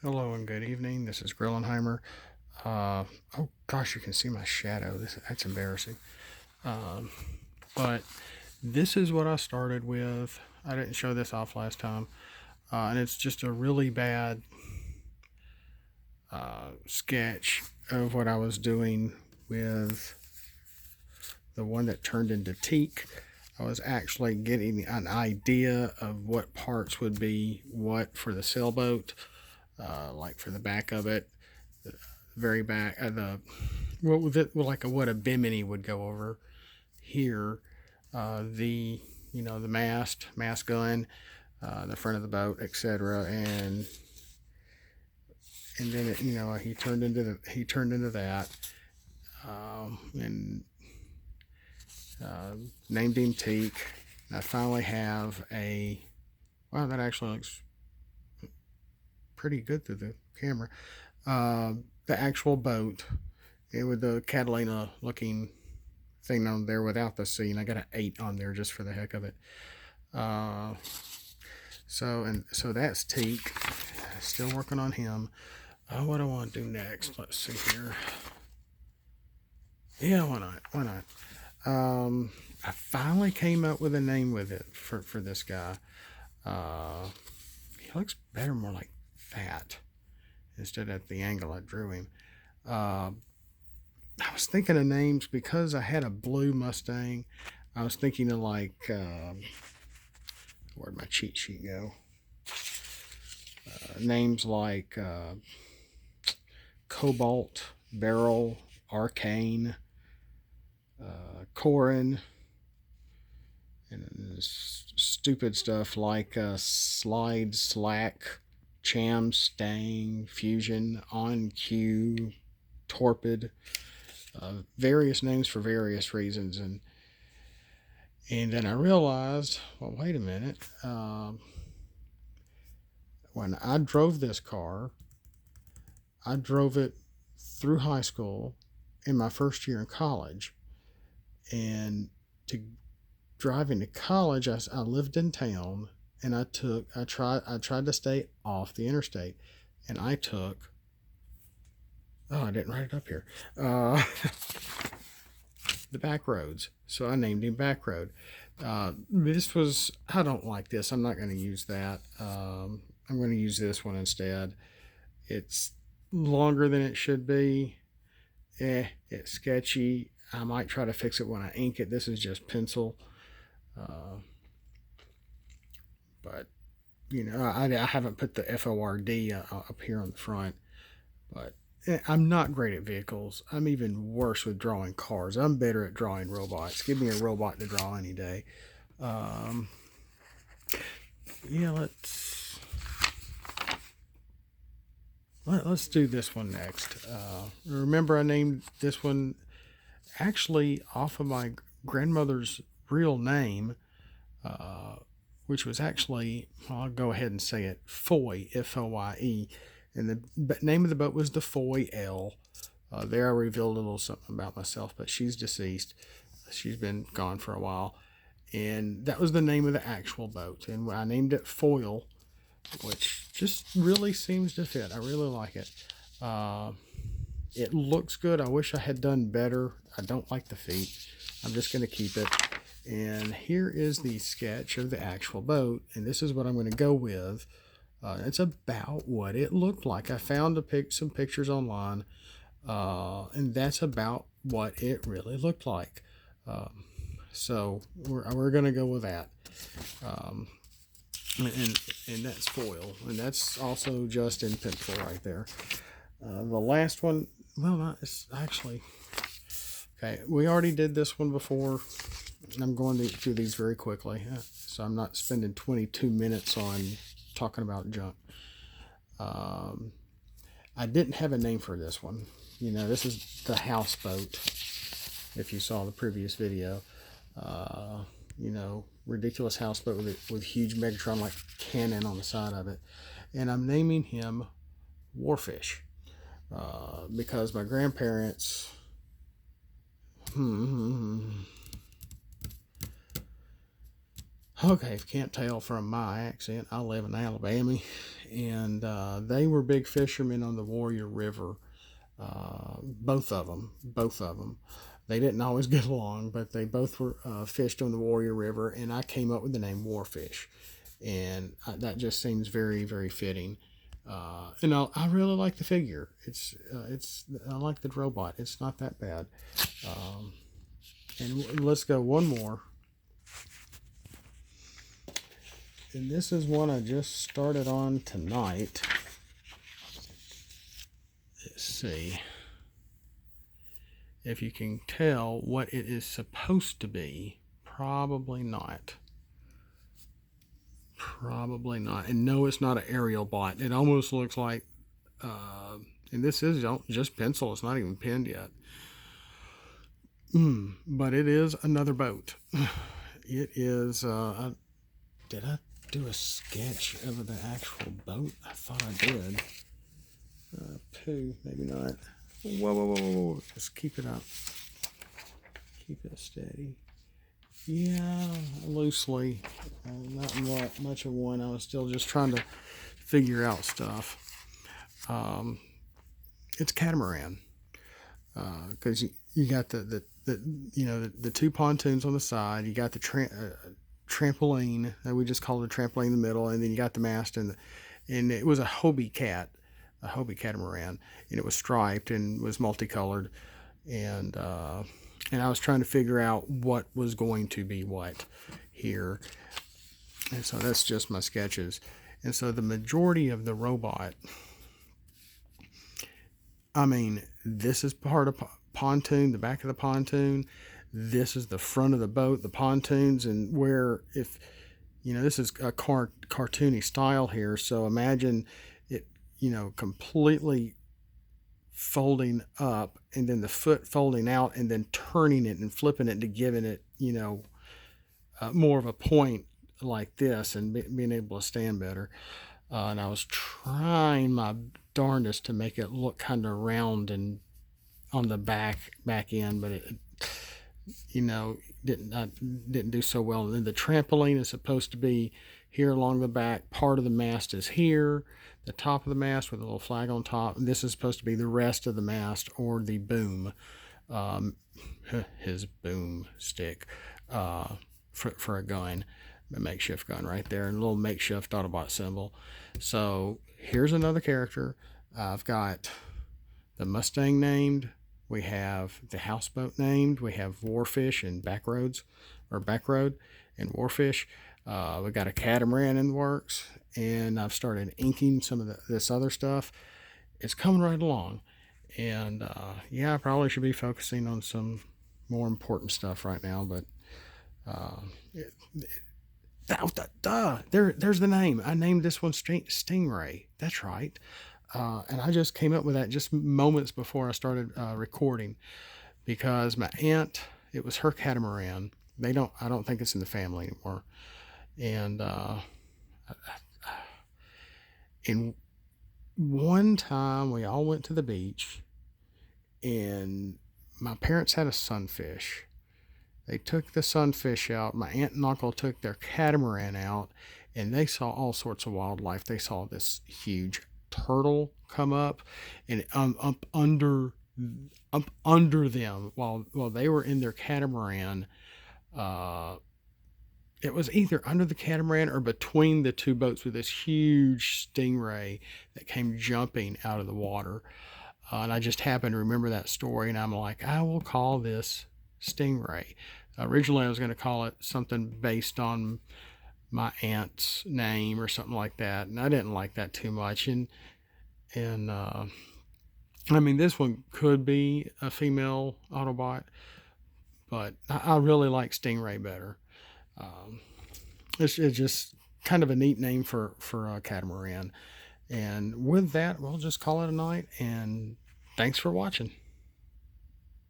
Hello and good evening. This is Grillenheimer. Oh gosh, you can see my shadow. That's embarrassing. Um, but this is what I started with. I didn't show this off last time, and it's just a really bad sketch of what I was doing with the one that turned into teak. I was actually getting an idea of what parts would be what for the sailboat. Like for the back of it, the very back of the what a bimini would go over here. The mast gun, the front of the boat, etc. And then he turned into that, and named him Teak. I finally have a wow, that actually looks pretty good through the camera. The actual boat, with the Catalina looking thing on there without the scene. I got an 8 on there just for the heck of it. So that's Teak. Still working on him. What do I want to do next? Let's see here. Yeah, why not? I finally came up with a name with it for this guy. He looks better, more like that, instead of the angle I drew him. I was thinking of names because I had a blue Mustang. I was thinking of like, where'd my cheat sheet go? Names like Cobalt, Beryl, Arcane, Corin, and stupid stuff like Slide, Slack, Cham, Stang, Fusion, On Cue, Torpid. Various names for various reasons, and then I realized, well, wait a minute. When I drove this car, I drove it through high school in my first year in college, and to drive into college, I lived in town, and I tried to stay off the interstate, and I took. Oh, I didn't write it up here. The back roads. So I named him Backroad. I don't like this. I'm not going to use that. I'm going to use this one instead. It's longer than it should be. It's sketchy. I might try to fix it when I ink it. This is just pencil. But, I haven't put the FORD up here on the front. But I'm not great at vehicles. I'm even worse with drawing cars. I'm better at drawing robots. Give me a robot to draw any day. Let's do this one next. Remember, I named this one actually off of my grandmother's real name, which was actually, I'll go ahead and say it, Foy, Foye. And the name of the boat was the Foy L. There I revealed a little something about myself, but she's deceased. She's been gone for a while. And that was the name of the actual boat. And I named it Foil, which just really seems to fit. I really like it. It looks good. I wish I had done better. I don't like the feet. I'm just going to keep it. And here is the sketch of the actual boat. And this is what I'm going to go with. It's about what it looked like. I found some pictures online, and that's about what it really looked like. So we're going to go with that. And that's foil, and that's also just in pencil right there. The last one, it's actually, okay, we already did this one before. I'm going through these very quickly, so I'm not spending 22 minutes on talking about junk. I didn't have a name for this one. This is the houseboat. If you saw the previous video, ridiculous houseboat with huge Megatron like cannon on the side of it, and I'm naming him Warfish because my grandparents. Okay, if you can't tell from my accent, I live in Alabama, and they were big fishermen on the Warrior River. Both of them, both of them. They didn't always get along, but they both were fished on the Warrior River, and I came up with the name Warfish, and that just seems very, very fitting. And I really like the figure. It's I like the robot. It's not that bad. And let's go one more. And this is one I just started on tonight. Let's see if you can tell what it is supposed to be. Probably not. Probably not. And no, it's not an aerial bot. It almost looks like, and this is just pencil. It's not even pinned yet. But it is another boat. It is, did I do a sketch of the actual boat? I thought I did. Poo, maybe not. Whoa, whoa, whoa, whoa. Just keep it up. Keep it steady. Yeah, loosely. Not much of one. I was still just trying to figure out stuff. It's catamaran. Because you got the two pontoons on the side. You got the trampoline. We just called it a trampoline in the middle, and then you got the mast, and it was a Hobie catamaran, and it was striped and was multicolored, and I was trying to figure out what was going to be what here, and so that's just my sketches. And so the majority of the robot, I mean, this is part of pontoon, the back of the pontoon. This is the front of the boat, the pontoons, and where, if this is a cartoony style here. So imagine it, completely folding up, and then the foot folding out, and then turning it and flipping it to giving it, more of a point like this, and being able to stand better. And I was trying my darndest to make it look kind of round and on the back end, but it didn't do so well. And then the trampoline is supposed to be here along the back. Part of the mast is here, the top of the mast with a little flag on top. And this is supposed to be the rest of the mast, or the boom, his boom stick, for a gun, a makeshift gun right there, and a little makeshift Autobot symbol. So here's another character. I've got the Mustang named. We have the houseboat named. We have Warfish and Backroad and Warfish. We got a catamaran in the works, and I've started inking some of this other stuff. It's coming right along, and I probably should be focusing on some more important stuff right now. But there's the name. I named this one Stingray. That's right. And I just came up with that just moments before I started recording, because my aunt, it was her catamaran. I don't think it's in the family anymore. And in one time we all went to the beach, and my parents had a sunfish. They took the sunfish out. My aunt and uncle took their catamaran out, and they saw all sorts of wildlife. They saw this huge turtle come up, and up under them while they were in their catamaran. It was either under the catamaran or between the two boats, with this huge stingray that came jumping out of the water. And I just happened to remember that story, and I'm like, I will call this Stingray. Originally, I was going to call it something based on my aunt's name or something like that, and I didn't like that too much. And I mean, this one could be a female Autobot, but I really like Stingray better. It's just kind of a neat name for a catamaran. And with that, we'll just call it a night, and thanks for watching.